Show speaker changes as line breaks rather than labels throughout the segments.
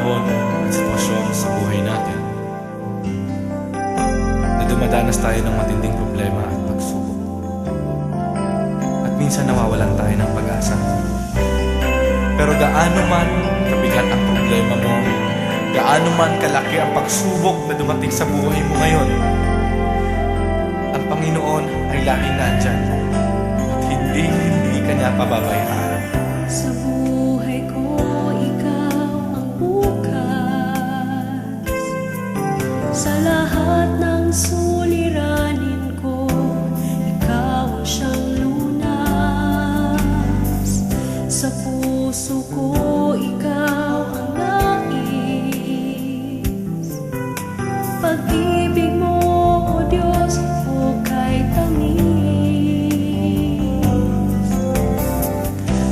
panahon at sitwasyon sa buhay natin na dumadanas tayo ng matinding problema at pagsubok. At minsan nawawalan tayo ng pag-asa. Pero gaano man kabigat ang problema mo, gaano man kalaki ang pagsubok na dumating sa buhay mo ngayon, ang Panginoon ay laging nandyan at hindi ka niya pababayaan.
Sa buhay ko, ikaw ang bukas. Sa lahat ng suliranin ko, ikaw ang siyang lunas. Sa puso ko, ikaw ang nais. Pag-ibig mo, O Diyos, hukay tamis.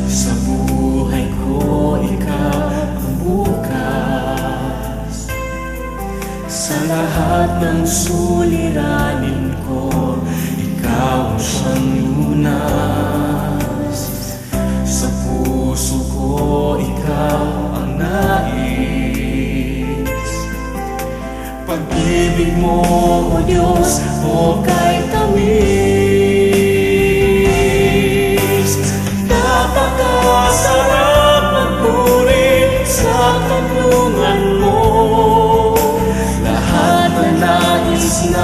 Sa buhay ko, ikaw ang bukas. Sa lahat ng suliranin ko, ikaw ang siyang lunas. Sa puso ko, ikaw ang nais. Pag-ibig mo, O Diyos, hukay tamis. Napakasarap magpuri sa kanlungan mo. Lahat na nais na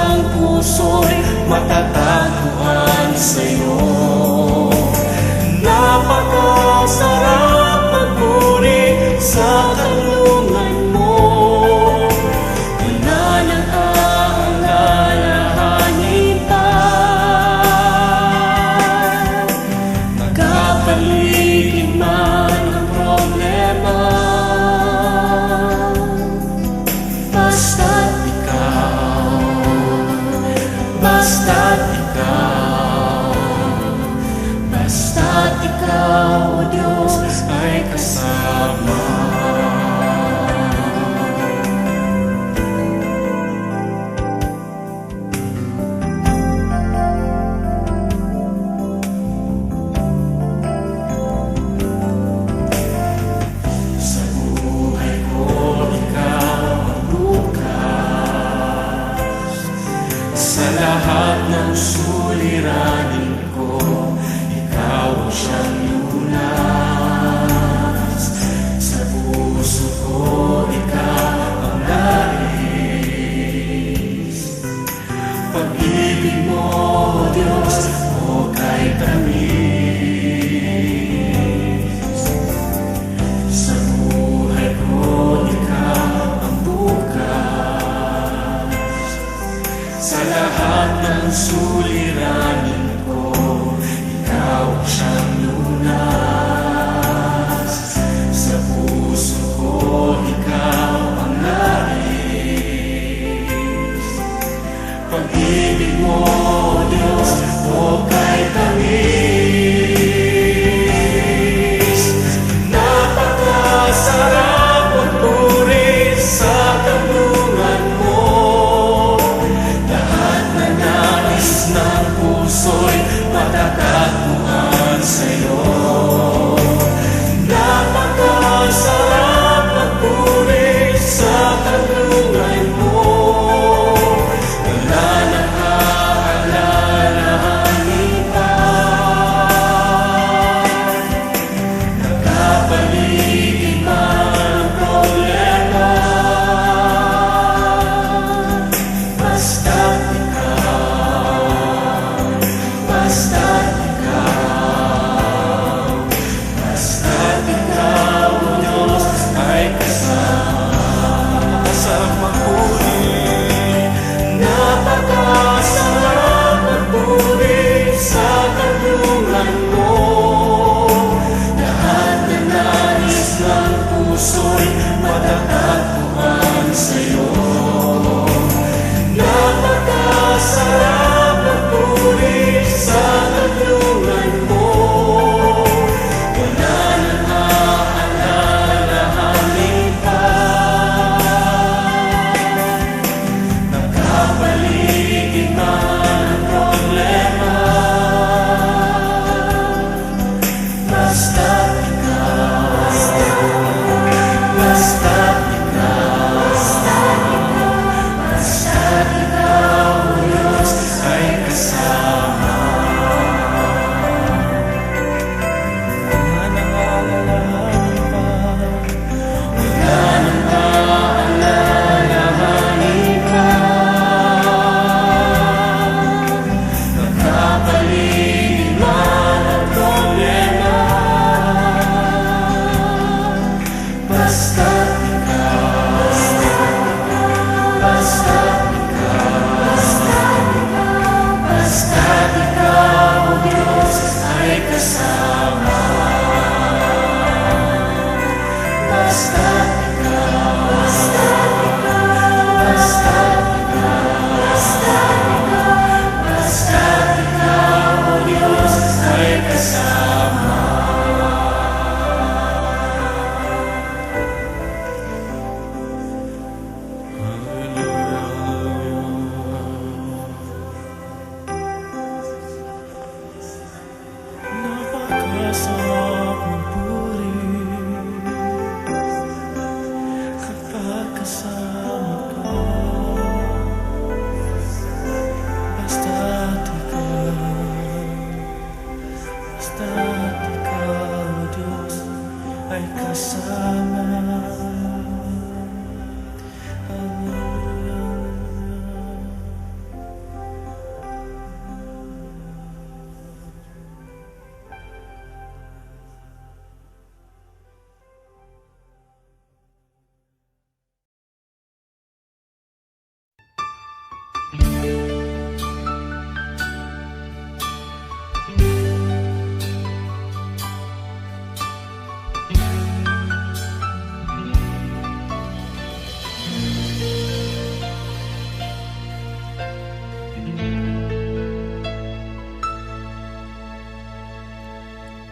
ay kasama.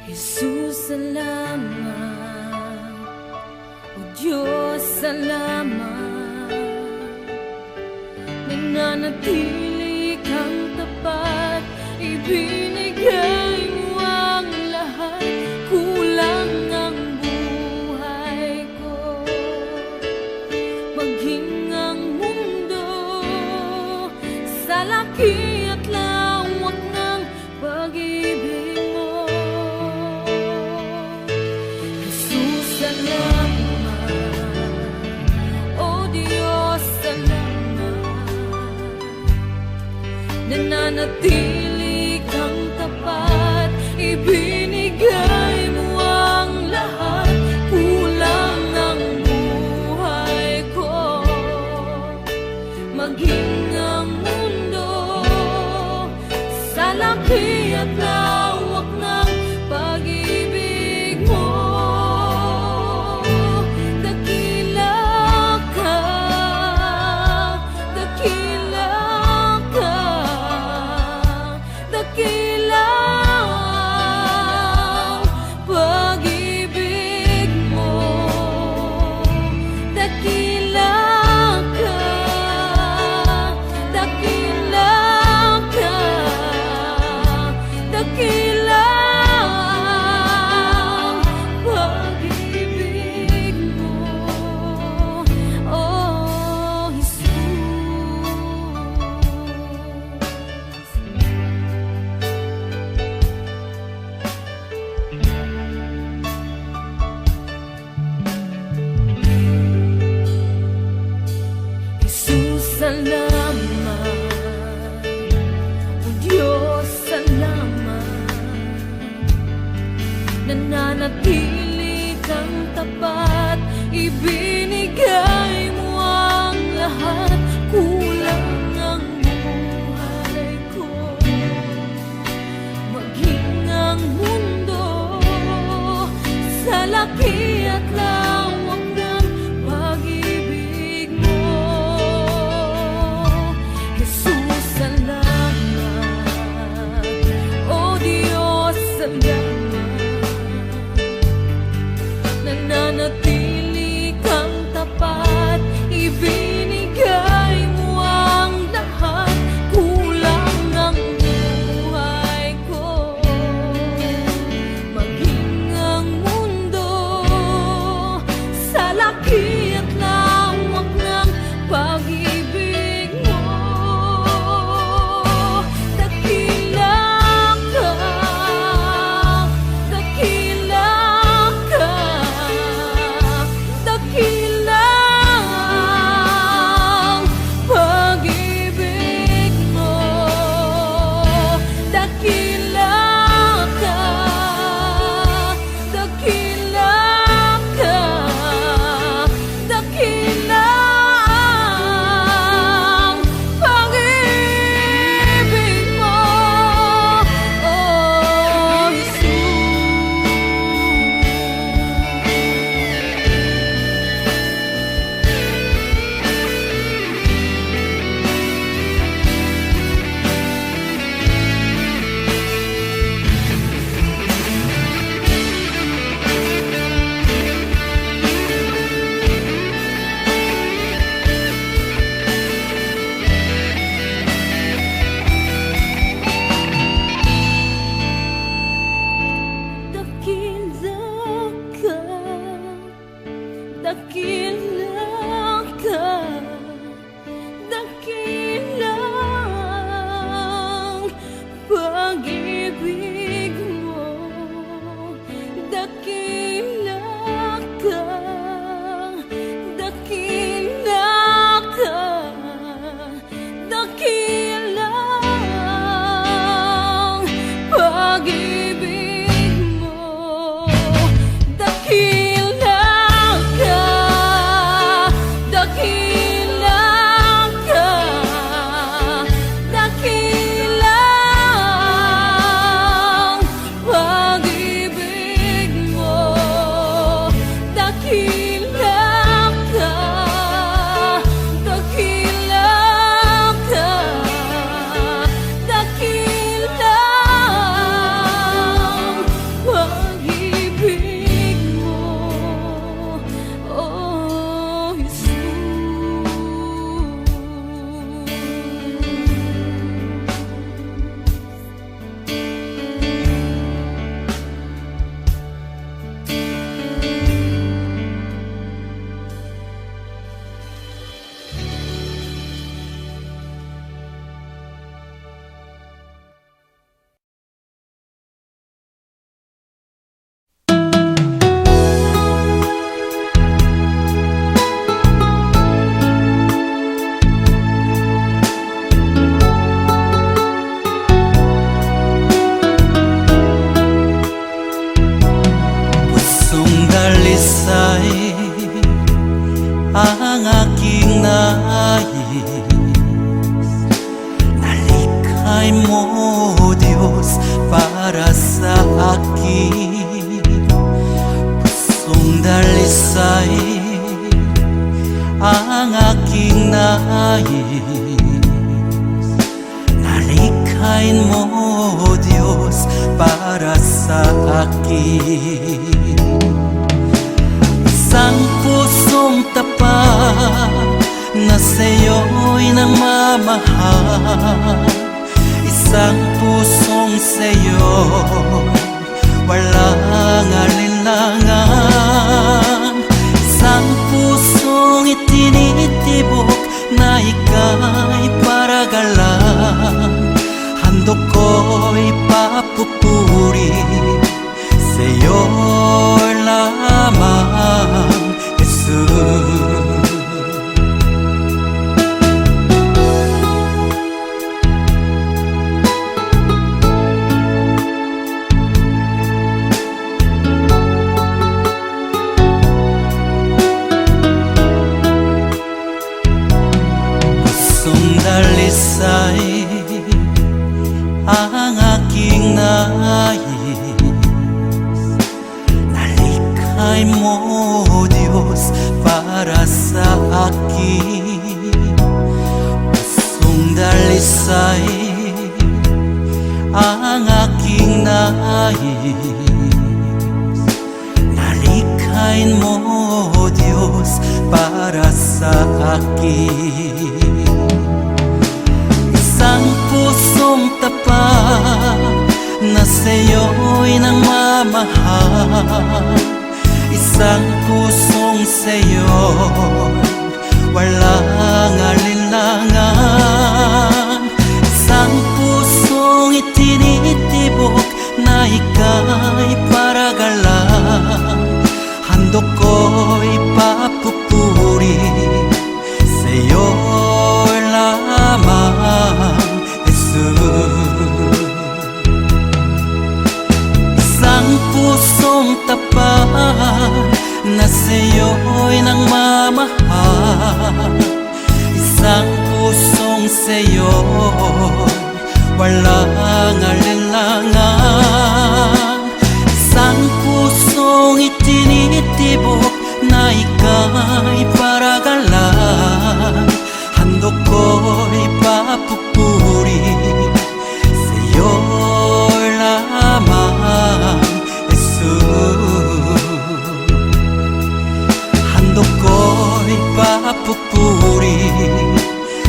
Jesus, salamat. O Diyos, salamat. Nananatili kang tapat, ibinigay mo ang lahat. Kulang ang buhay ko, maging ang mundo sa laki at lawak ng pag-ibig mo. Jesus, salamat. O Diyos, salamat. Nananatili kang tapat, ibinigay mo ang lahat. Kulang ang buhay ko, maging ang mundo sa laki at lawak ng pag-ibig mo. Dakila ka, dakila ka, dakila ang pag-ibig mo. Dakila ka, dakila ka, dakila ang pag-ibig mo. Oh, Jesus. Jesus, salamat. O Diyos, salamat. Nananatili kang tapat, ibinigay mo ang lahat. Kulang ang buhay ko, maging ang mundo sa laki at lawak ng pag-ibig mo. Jesus, salamat. O Diyos, salamat. Nananatili kang tapat, ibinigay mo ang lahat. Kulang ang buhay ko, maging ang mundo
dalisay ang aking nais. Nalikhay mo, Diyos, para sa akin. Pusong dalisay ang aking nais. Nalikhain mo, Diyos, para sa akin. Isang pusong tapat na sa'yo'y nagmamahal. Isang pusong sa'yo walang alinlangan. Isang pusong itinitibok na ika'y paragalan. Handog ko'y papupuri sa'yo lamang, Jesus. Dalisay ang aking nais. Nalikhay mo, Diyos, para sa akin. Pusong dalisay ang aking nais. Nalikhain mo, Diyos, para sa akin. Isang pusong tapat na sa'yo'y nagmamahal. Isang pusong sa'yo walang alinlangan. Isang pusong itinitibok na ika'y paragalan. Handog ko'y papupuri sa'yo lamang, Jesus. Isang pusong tapat na sa'yo'y nagmamahal. Isang pusong sa'yo walang alinlangan. Isang pusong itinitibok na ika'y paragalan. Handog ko'y papupuri sa'yo lamang, Jesus. Handog ko'y papupuri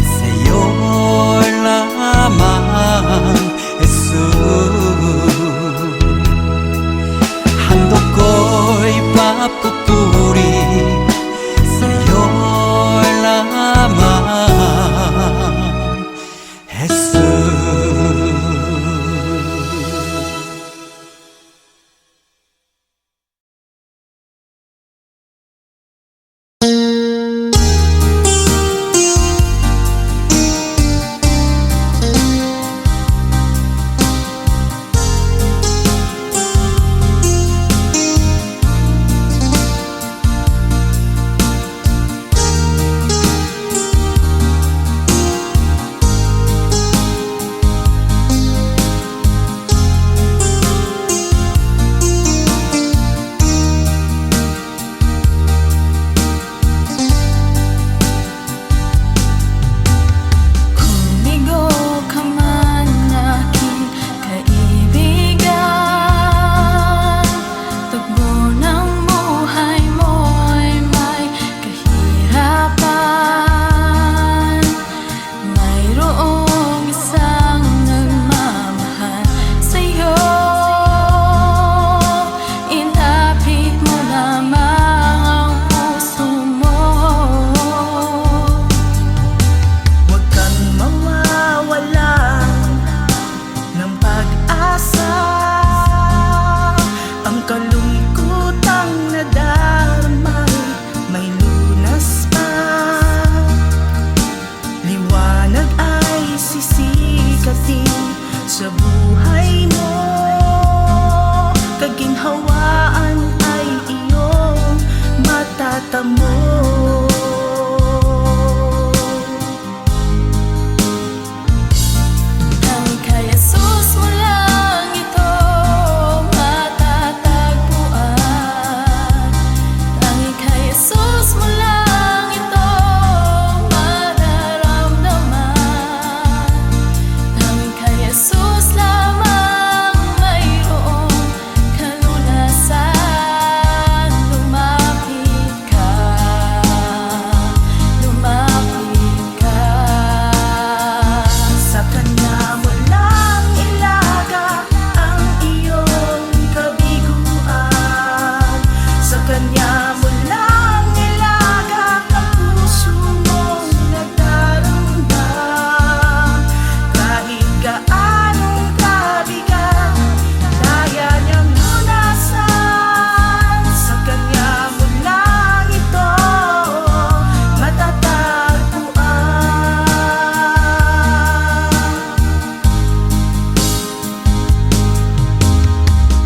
sa'yo lamang, Jesus. Handog ko'y papupuri sa'yo lamang,
matatamo.
Tanging kay Jesus mo lang ito matatagpuan. Tanging kay Jesus mo lang ito mararamdaman. Tanging kay Jesus lamang mayroong kalunasan. Lumapit ka, lumapit ka.
Sa Kanya mo lang ilaga ang iyong kabiguan. Sa Kanya mo lang ilaga ang puso mong nagdaramdam. Kahit gaanong kabigat, kaya niyang lunasan. Sa Kanya mo lang ito matatagpuan.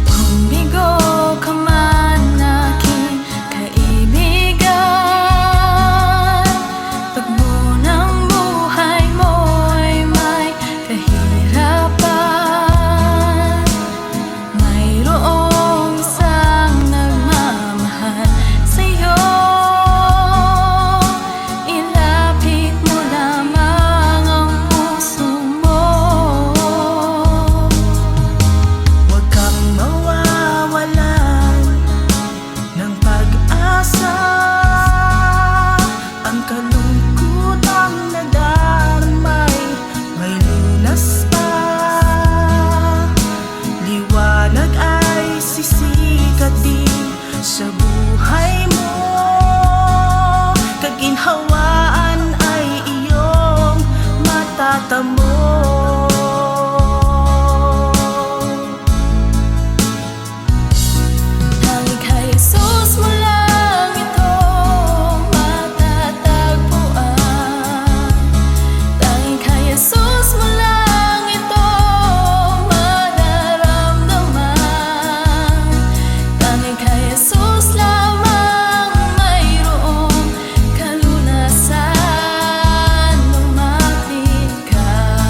Kung bigo ka man aking kaibigan, pagbo ng buhay mo'y may kahirapan, mayroong isang nagmamahal sa'yo. Ilapit mo lamang ang puso mo.
Huwag kang mawawalan ng pag-asa. Ang kalungkutang nadarmay may lunas pa. Liwanag ay sisikat din sa buhay mo. Kaginhawaan ay iyong matatamo.
Tanging kay Jesus mo lang ito matatagpuan. Tanging kay Jesus mo lang ito mararamdaman. Tanging kay Jesus lamang mayroong kalunasan. Lumapit ka,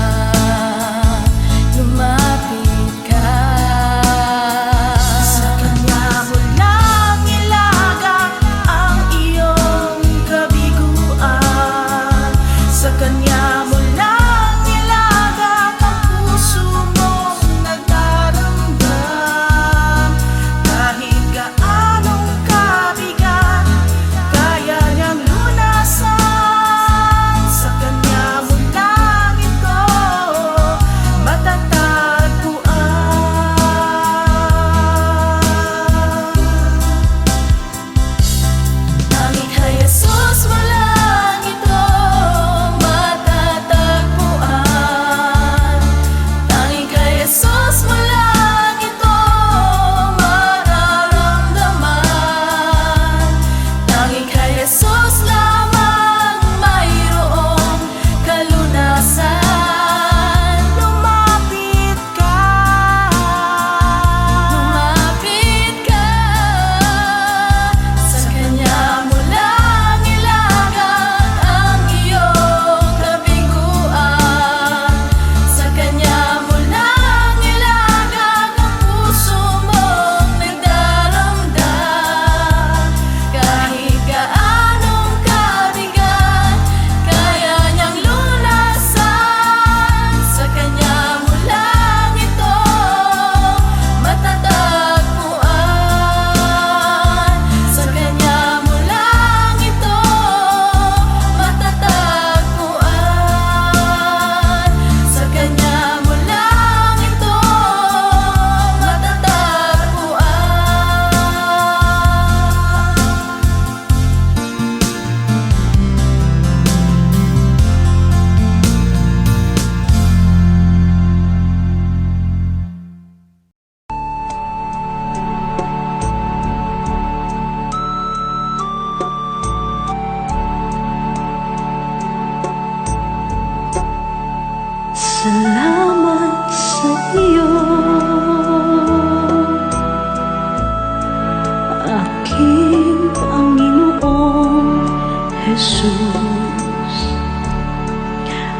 Jesus.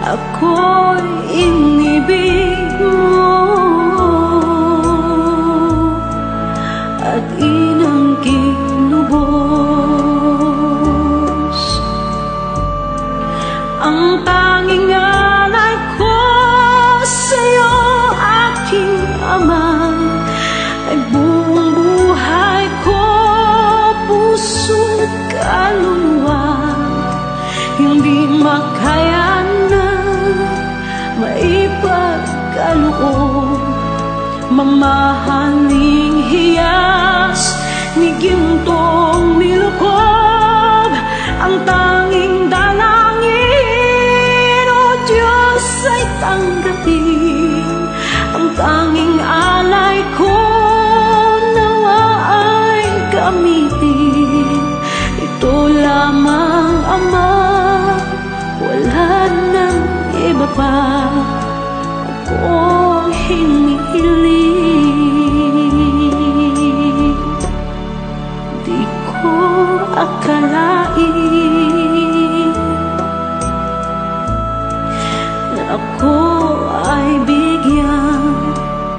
Ako'y inibig mo at inangking lubos. Ang tanging alay ko sa'yo, aking Ama, ay buong buhay ko, puso't kaluluwa. Hindi makaya na maipagkaloob, mamahaling hiyas ni gintong nilukob. Ang tanging dalangin, O Diyos, ay tanggapin. Ang tanging alay ko, nawa ay gamitin. Ito lamang, Ama, wala nang iba pa akong hinihiling. Di ko akalain na ako ay bigyang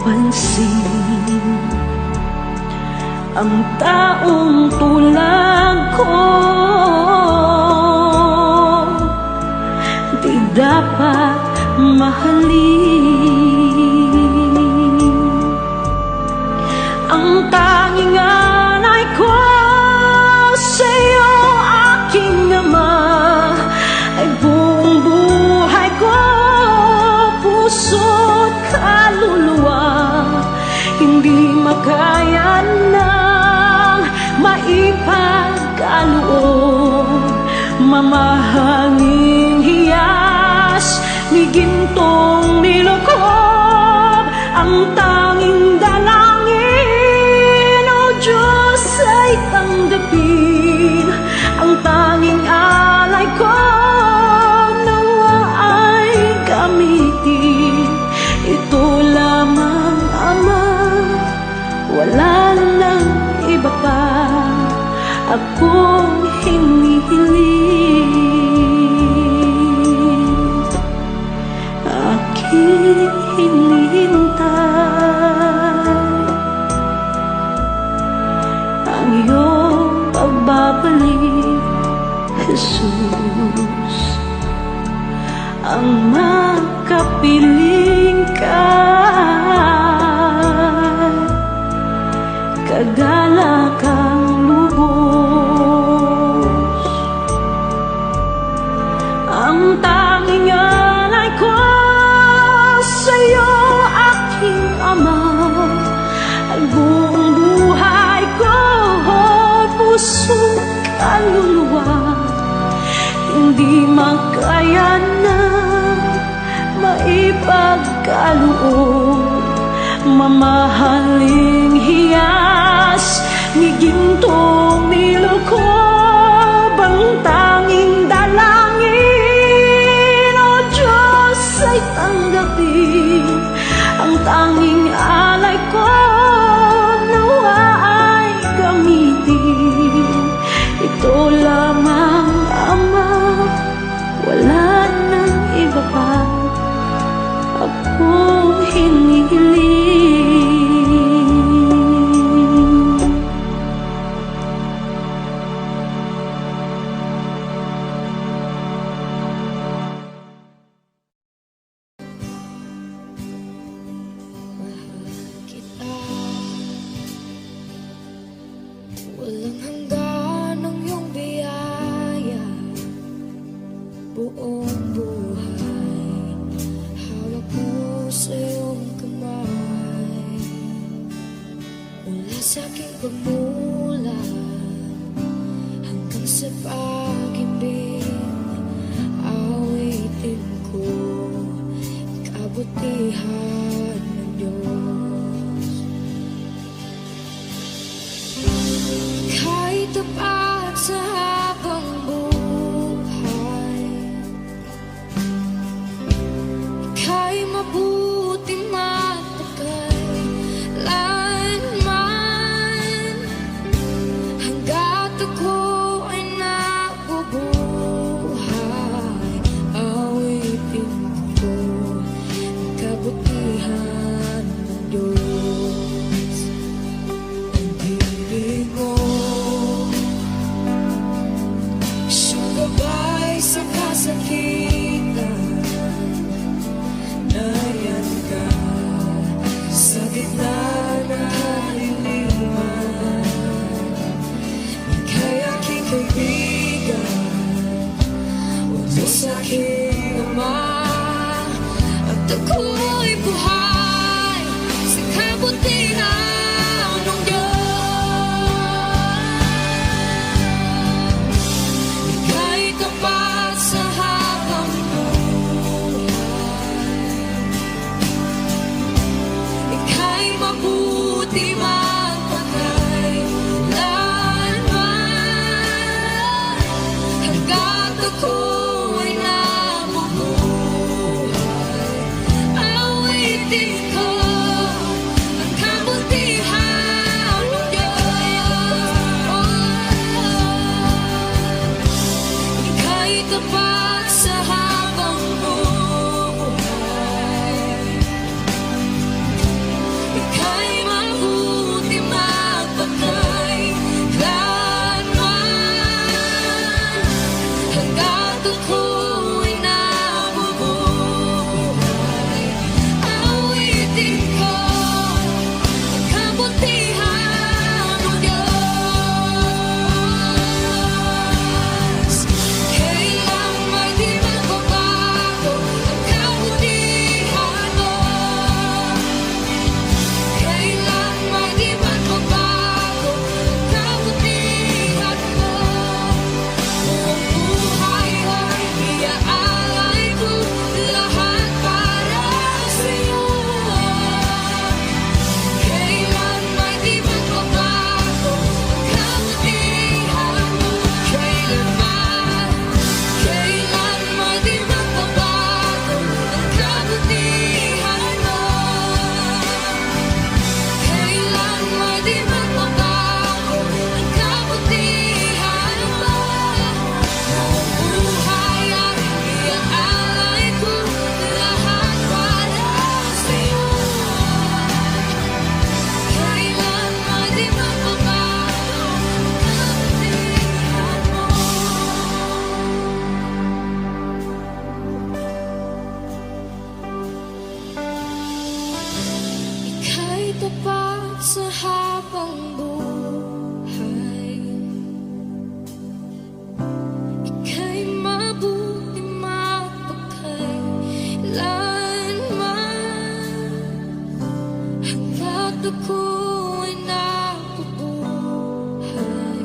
pansin. Ang taong tulad ko di dapat mahalin. Ang tanging alay ko sa'yo, aking Ama, ay buong buhay ko, puso't kaluluwa. Hindi makaya nang maipagkaloob, mamahaling hiyas ni gintong nilukob. Ang tanging dalangin, O Diyos, ay tanggapin. Ang tanging alay ko, nawa ay gamitin. Ito lamang, Ama, wala nang iba pa akong hinihiling. Aking hinihintay ang iyong pagbabalik, Jesus. Ang makapiling ka, kagalakang lubos. Ang tanging alay ko sa'yo, aking Ama, ay buong buhay ko, puso't kaluluwa. Hindi makaya na maipagkaloob, mamahaling hiyas ni gintong nilukob. Ang tanging dalangin, O Diyos, ay tanggapin. Ang tanging alay ko, nawa ay gamitin. Ito lamang, Ama, wala nang iba pa akong hinihiling.
Mahal kita, walang hanggan ang iyong biyaya. Buong buhay, hawak mo sa iyong kamay. Mula sa aking pagmulat hanggang sa pag-ibig, awitin ko kabutihan ng Diyos. Kahit kaibigan. Huwag mo sa'kin naman. At ako'y buhay sa kabutihan ng Diyos. Ika'y tapat sa habang buhay. Ika'y mabuti magpakailanman. Hanggat ako'y nabubuhay, awitin ko ang kabutihan ng Diyos. Ika'y tapat sa habang buhay. Ika'y mabuti magpakailanman. Hanggat ako'y nabubuhay, awitin ko ang kabutihan ng Diyos. Kailang may di magbabago ang kabutihan mo. Kailan may di magbabago ang kabutihan mo. Buong buhay ay iaalay ko lahat para sa'yo. Kailan may di magbabago ang kabutihan mo. Kailan may di magbabago ang kabutihan mo. Kailan may di magbabago ang kabutihan mo. Buong buhay ay iaalay ko lahat para sa'yo. Kailan may di magbabago ang kabutihan mo. Ika'y tapat sa habang buhay. Ika'y mabuti magpakailanman. Hanggat ako'y nabubuhay,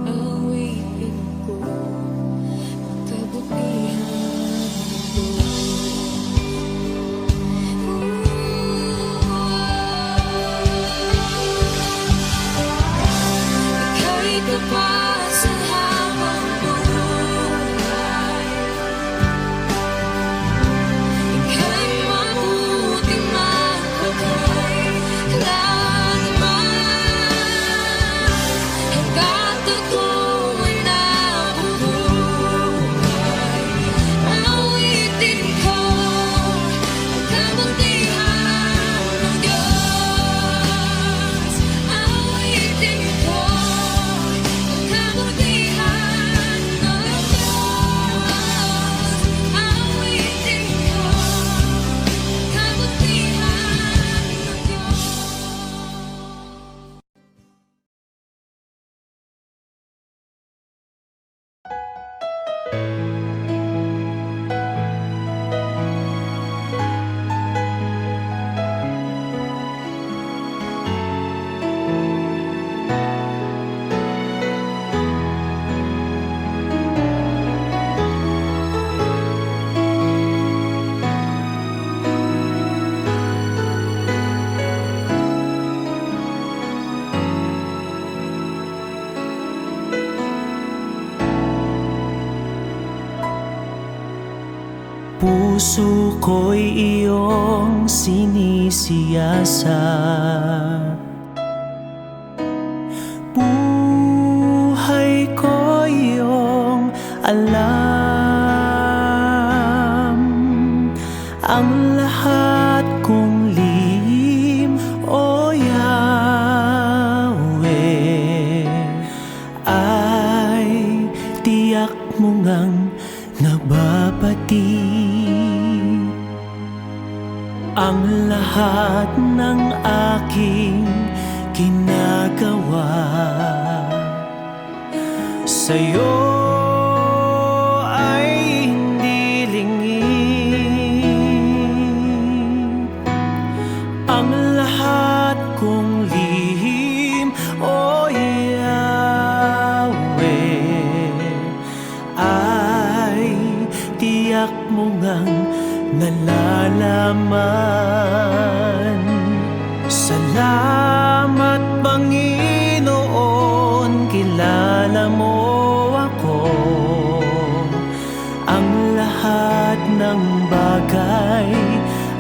awitin ko ang kabutihan mo. Ika'y tapat sa habang buhay. Ika'y mabuti magpakailanman. Hanggat ako'y nabubuhay, awitin ko ang kabutihan ng Diyos. Awitin ko ang kabutihan ng Diyos. Awitin ko ang kabutihan ng Diyos.
Puso ko'y iyong sinisiyasat. Buhay ko iyong alam. Ang lahat kong lihim, O Yahweh, ay tiyak mo ngang nababati. Ang lahat ng aking ginagawa sa sa'yo ay hindi lingid. Ang lahat kong lihim, o Yahweh, ay tiyak mo ngang nalalaman. Salamat, Panginoon, kilala mo ako. Ang lahat ng bagay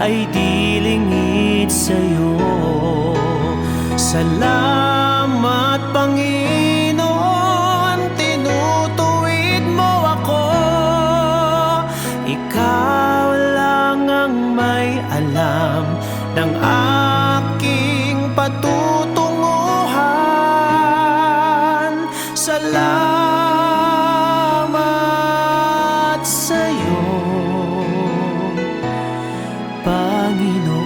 ay di lingid sa'yo. Salamat, Panginoon, tinutuwid mo ako. Ikaw lang ang may alam ng aking patutunguhan. Salamat sa'yo, Panginoon.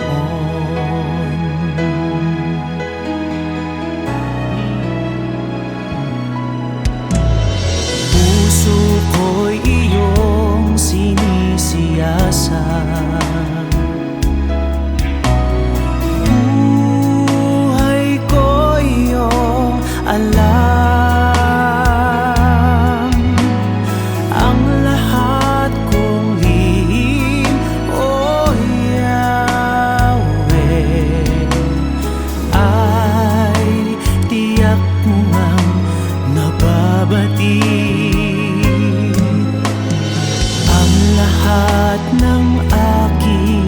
Puso ko'y iyong sinisiyasat, buhay ko iyong alam. Ang lahat kong lihim, o Yahweh, ay tiyak mo ngang nababatid. Ang lahat ng aking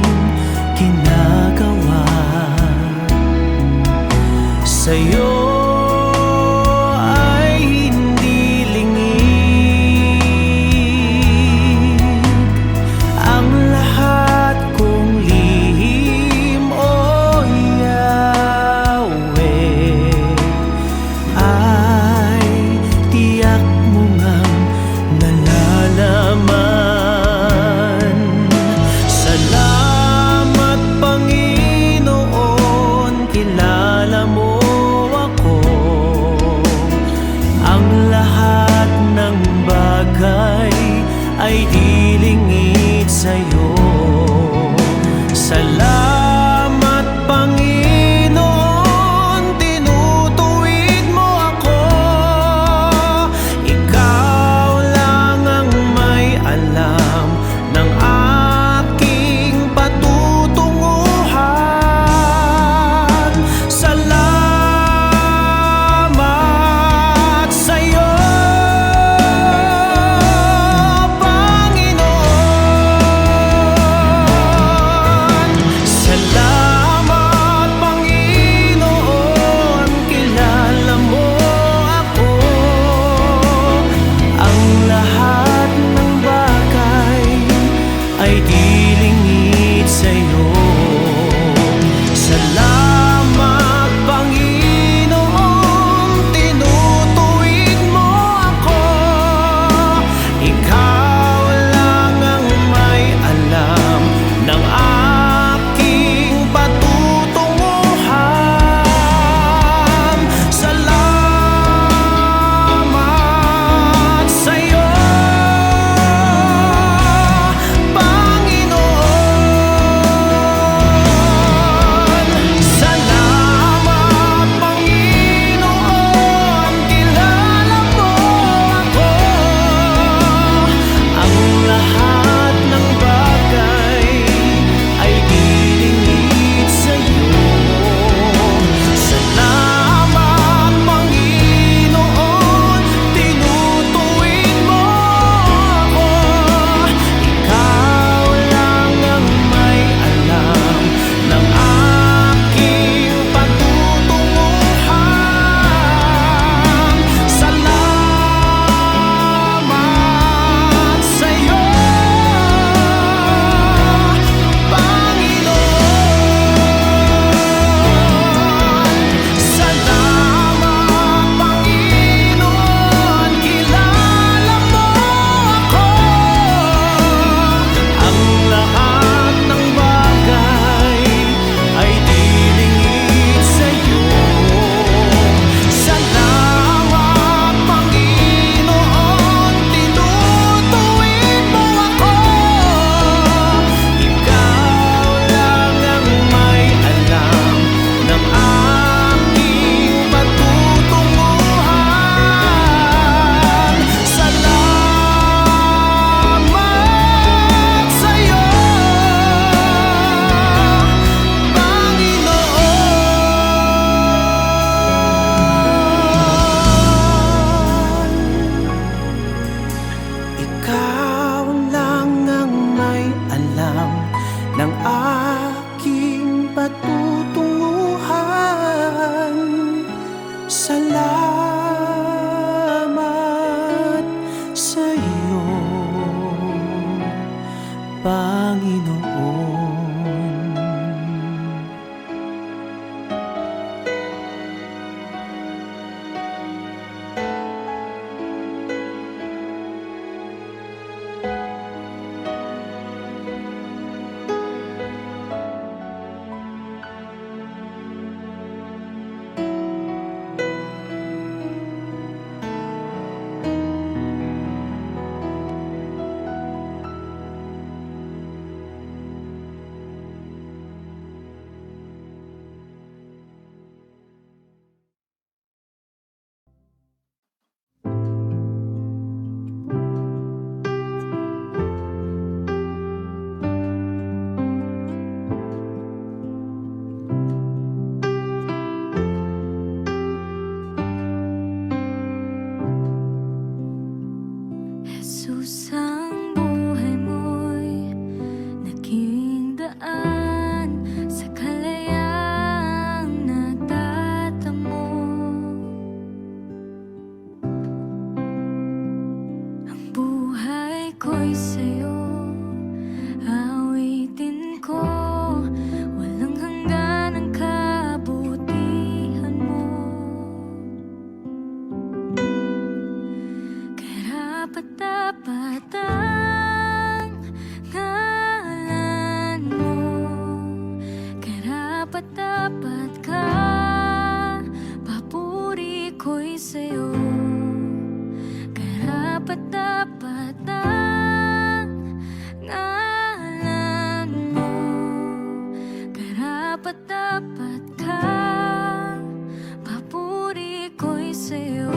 ginagawa sa'yo ay hindi lingid. Ang lahat kong lihim, o Yahweh, ay tiyak mo ngang nalalaman. Salamat, Panginoon, kilala mo ako. Ang lahat ng bagay ay di lingid sa'yo. Salamat, Panginoon, tinutuwid mo ako. Ikaw lang ang may alam ng aking patutunguhan. Salamat sa'yo, Panginoon.
karapat-dapat ang ngalan mo. Karapat-dapat ka, papuri ko'y sa'yo. Karapat-dapat ang ngalan mo. Karapat-dapat ka, papuri ko'y sa'yo.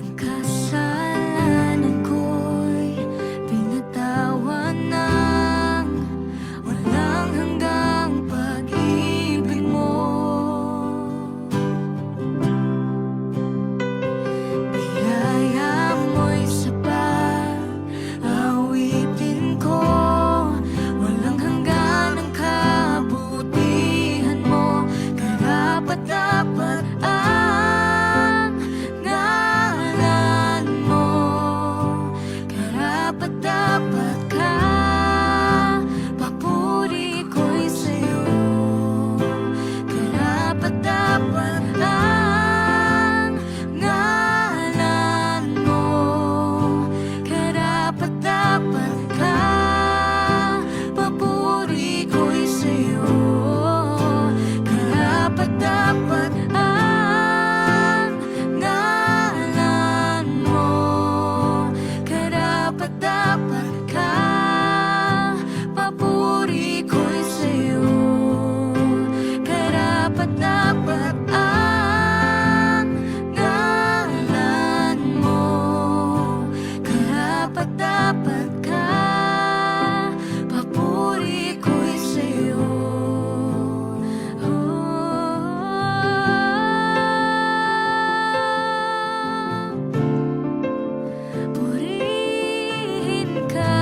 Ang kasalanan ko'y pinatawan ng walang hanggang pag-ibig mo. Biyaya mo'y sapat, awitin ko. Walang hanggan ang kabutihan mo. Karapat-dapat ang ngalan mo. Karapat-dapat ka, papuri ko'y sa'yo. Karapat-dapat ang ngalan mo. Karapat-dapat ka, papuri ko'y sa'yo. Karapat-dapat ang ngalan mo. Karapat-dapat ka, papuri ko'y sa'yo. Karapat-dapat ang ngalan mo. Karapat-dapat ka, papuri ko'y sa'yo. Purihin ka.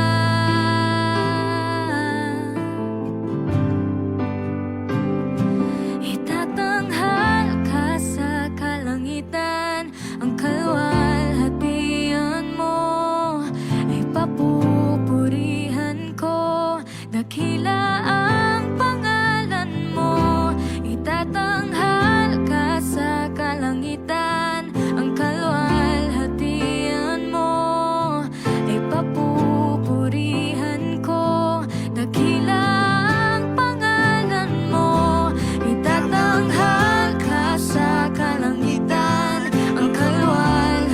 Itatanghal ka sa kalangitan, ang kalwalhatian mo ay papupurihan ko. Dakila ang pangalan mo. Itatanghal ka sa kalangitan, ang kalwalhatian mo ay papupurihan ko. Dakila ang pangalan mo. Itatanghal ka sa kalangitan, ang kalwalhatian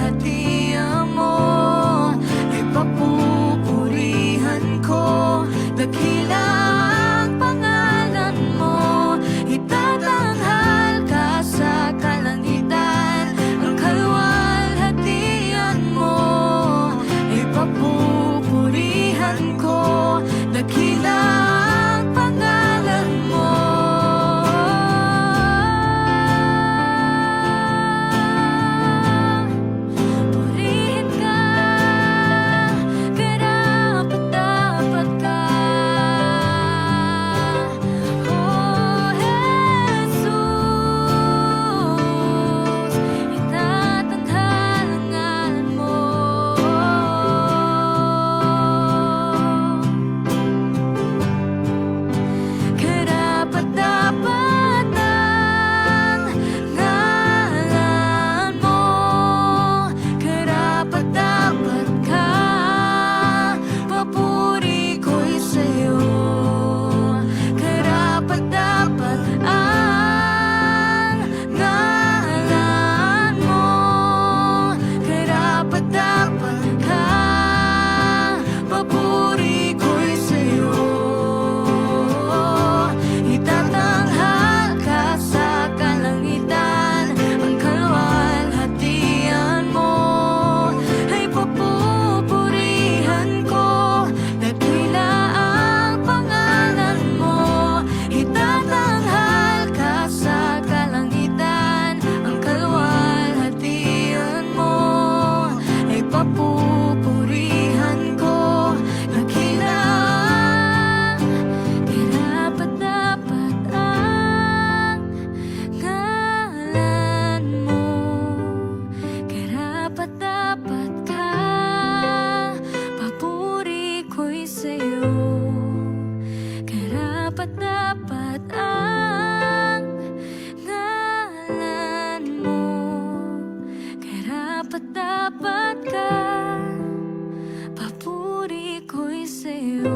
karapat-dapat ka. Papuri ko'y sa'yo.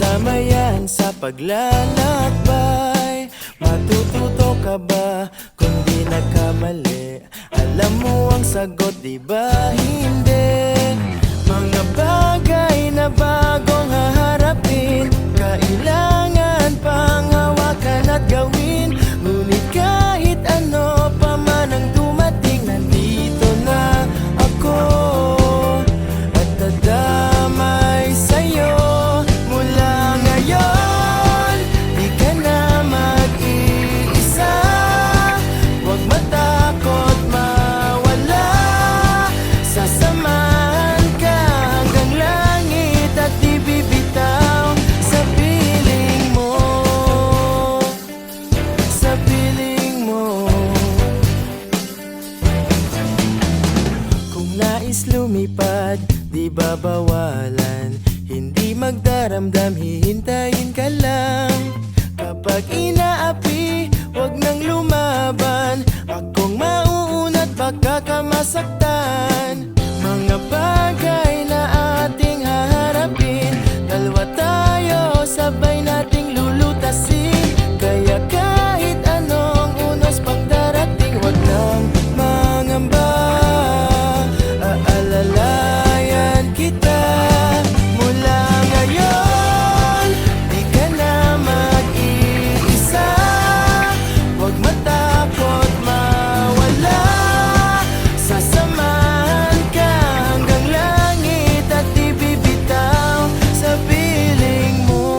Kasama yan sa paglalakbay. Matututo ka ba kung di nagkamali? Alam mo ang sagot, di ba hindi? Mga bagay na bagong haharapin, kailangan pang hawakan at gawin. Ngunit kahit ano pa man ang dumating, nandito na ako at dadamay sa'yo. Mula ngayon, di ka na mag-iisa. Huwag matakot mawala, sasamahan ka hanggang langit at di bibitaw sa piling mo, sa piling mo. Kung nais lumipad, di babawalan. Hindi magdaramdam, hihintayin ka lang. Kapag inaapi, wag nang lumaban. Akong mauunat, baka ka masaktan. Mga bagay na ating haharapin, dalawa tayo, sabay nating lulutasin. Kaya kahit anong unos pang darating, wag nang mangamba, aalalayan kita. Mula ngayon, di ka na mag-iisa. Huwag matakot mawala, sasamahan ka hanggang langit at di bibitaw sa piling mo.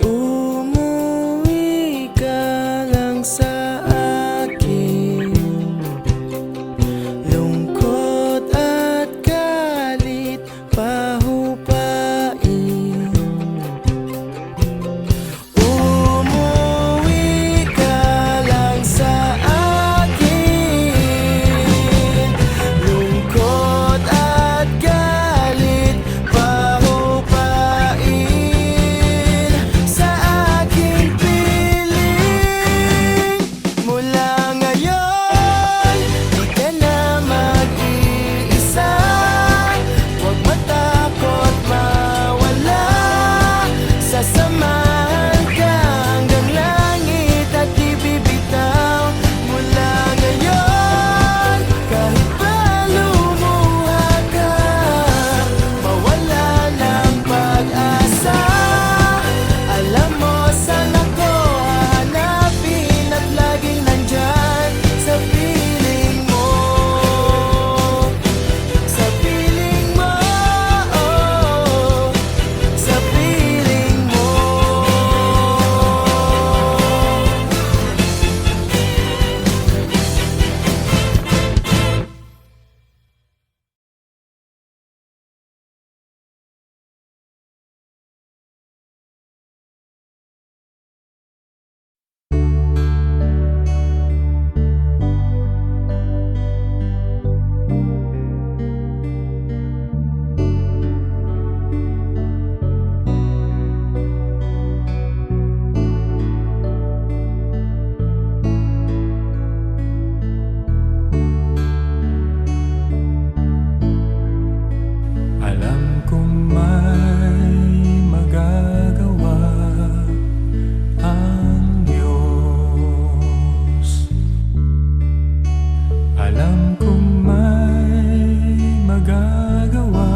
Umuwi ka lang sa akin, lungkot at galit pahupain. Umuwi ka lang sa akin, lungkot at galit pahupain. Sa aking piling, mula ngayon, di ka na mag-iisa. Huwag matakot mawala, sasamahan ka hanggang langit at di bibitaw. Mula ngayon, kahit pa lumuha ka, mawala ng pag-asa. Alam mo saan ako hahanapin at laging nandyan sa piling mo, sa piling mo, sa piling mo.
Alam kong may magagawa ang Diyos. Alam kong may magagawa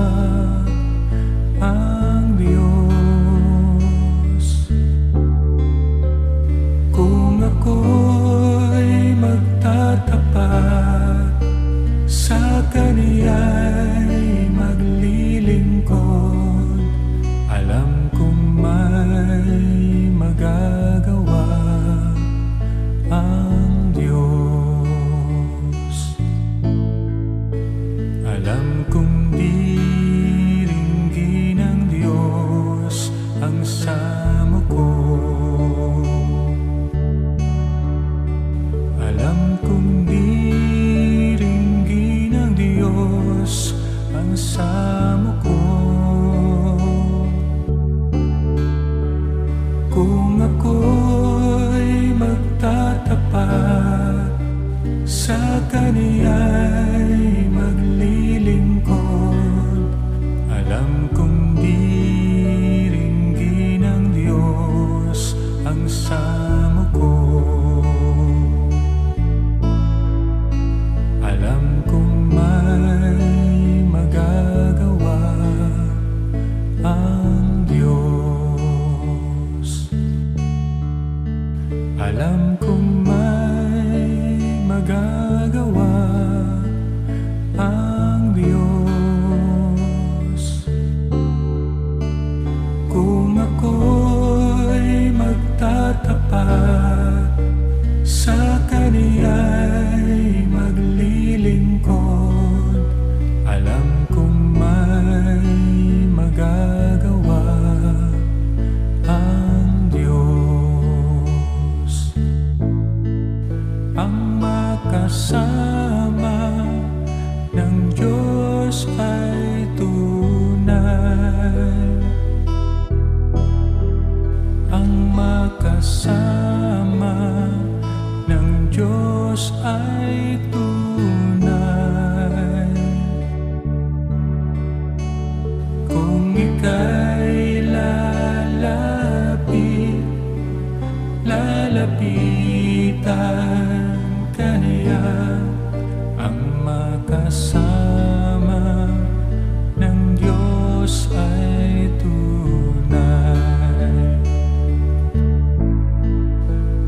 ang Diyos. Kung ako'y magtatapat sa Kaniya'y maglilingkod, alam kong may magagawa ang Diyos. Alam kong diringgin ng Diyos ang samo ko. Alam kong diringgin ng Diyos ang samo ko. Kung ako'y magtatapat sa Kaniya'y maglilingkod, alam kong diringgin ng Diyos ang samo ko. Alam kong may magagawa ang Diyos. Alam kong may magagawa ang Diyos. Kung ako'y magtatapat sa Kaniya'y maglilingkod, alam kong may magagawa ang Diyos. Ang makasama ng Diyos ay tunay. Ang makasama ng Diyos ay tunay. Kung ika'y lalapitan ka niya, ang makasama ng Diyos ay tunay.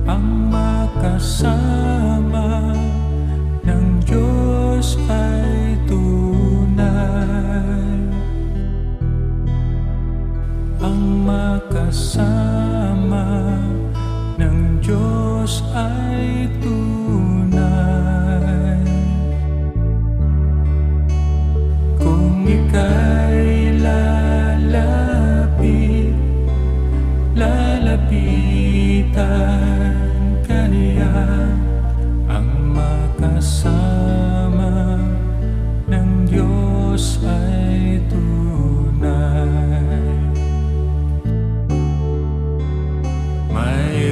Ang makasama ng Diyos ay tunay. Ang makasama ng Diyos ay tunay. Kung ika'y lalapitan ka niya, ang makasama ng Diyos ay tunay.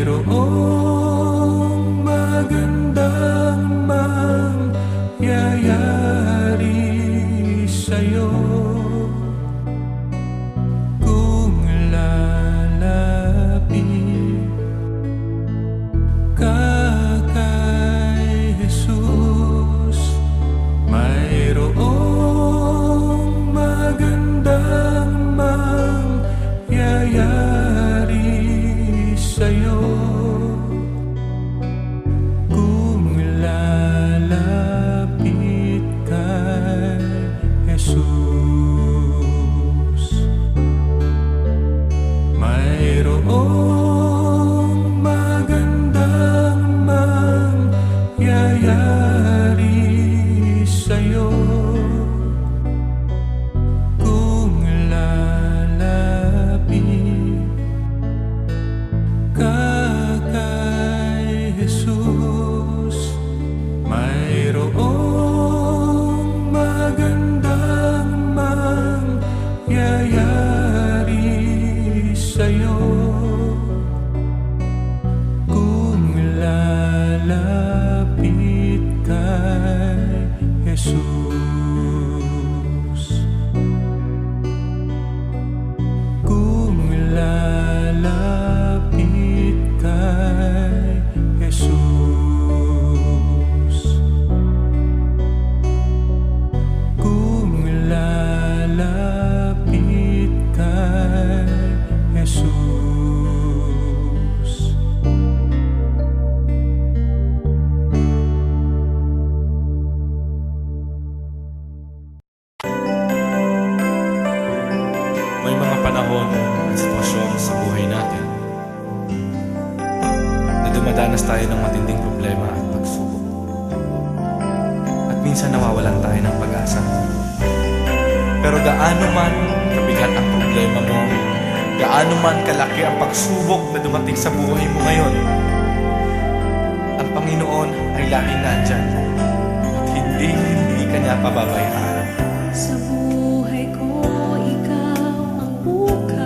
Mayroong magandang mangyayari sa'yo kung lalapit ka kay Jesus. Mayroong magandang mangyayari sa'yo kung lalapit kay Jesus. Mayroong magandang mangyayari sa'yo kung lalapit ka kay Jesus. Mayroong magandang mangyayari sa'yo kung lalapit kay Jesus. Kung lalapit kay Jesus. Kung lalapit kay Jesus.
May mga panahon at sitwasyon sa buhay natin na dumadanas tayo ng matinding problema at pagsubok. At minsan nawawalan tayo ng pag-asa. Pero gaano man kabigat ang problema mo, gaano man kalaki ang pagsubok na dumating sa buhay mo ngayon, ang Panginoon ay laging nandyan at hindi ka niya pababayaan.
Sa buhay ko, ikaw ang bukas.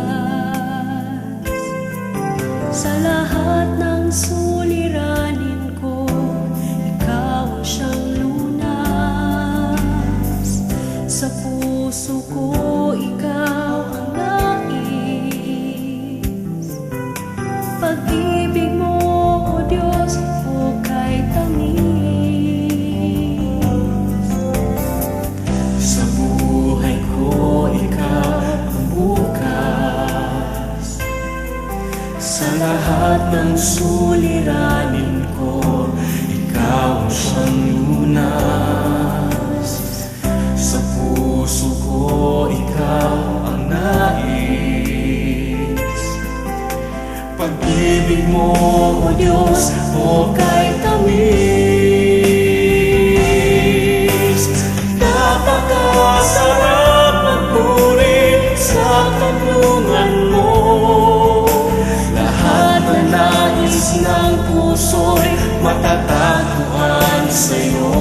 Sa lahat ng suliranin ko, ikaw ang siyang lunas. Sa puso ko, ikaw ang nais. Pag-ibig mo, O Diyos, hukay tamis.
Sa buhay ko, ikaw ang bukas. Sa lahat ng suliranin ko, ikaw ang siyang lunas. Sa puso ko, ikaw ang nais. Pag-ibig mo, O Diyos, hukay tamis. Napakasarap magpuri sa kanlungan mo. Lahat na nais ng puso'y matatagpuan sa'yo.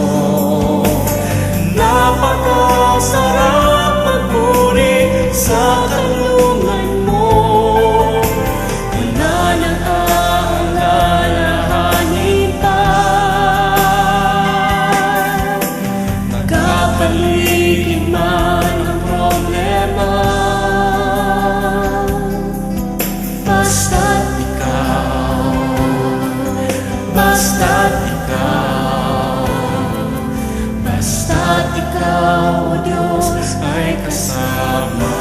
Napakasarap magpuri sa kanlungan mo. Wala nang aalalahanin pa. Nagkapaligid man ang problema, basta't ikaw, basta't ikaw, basta't ikaw, O Diyos, ay kasama.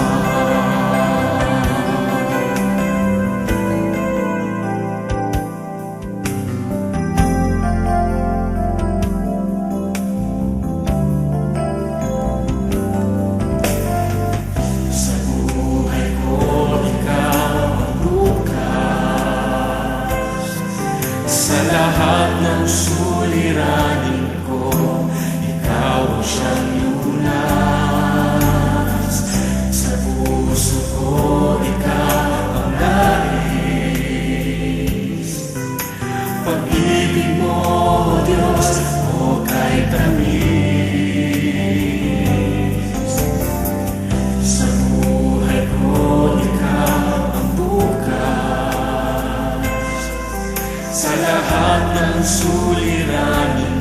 Sa buhay ko, ikaw ang bukas. Sa lahat ng suliranin ko, ikaw ang siyang lunas. Sa puso ko, ikaw ang nais. Pag-ibig mo, O Diyos, hukay tamis. Sa buhay ko, ikaw ang bukas. Sa lahat ng suliranin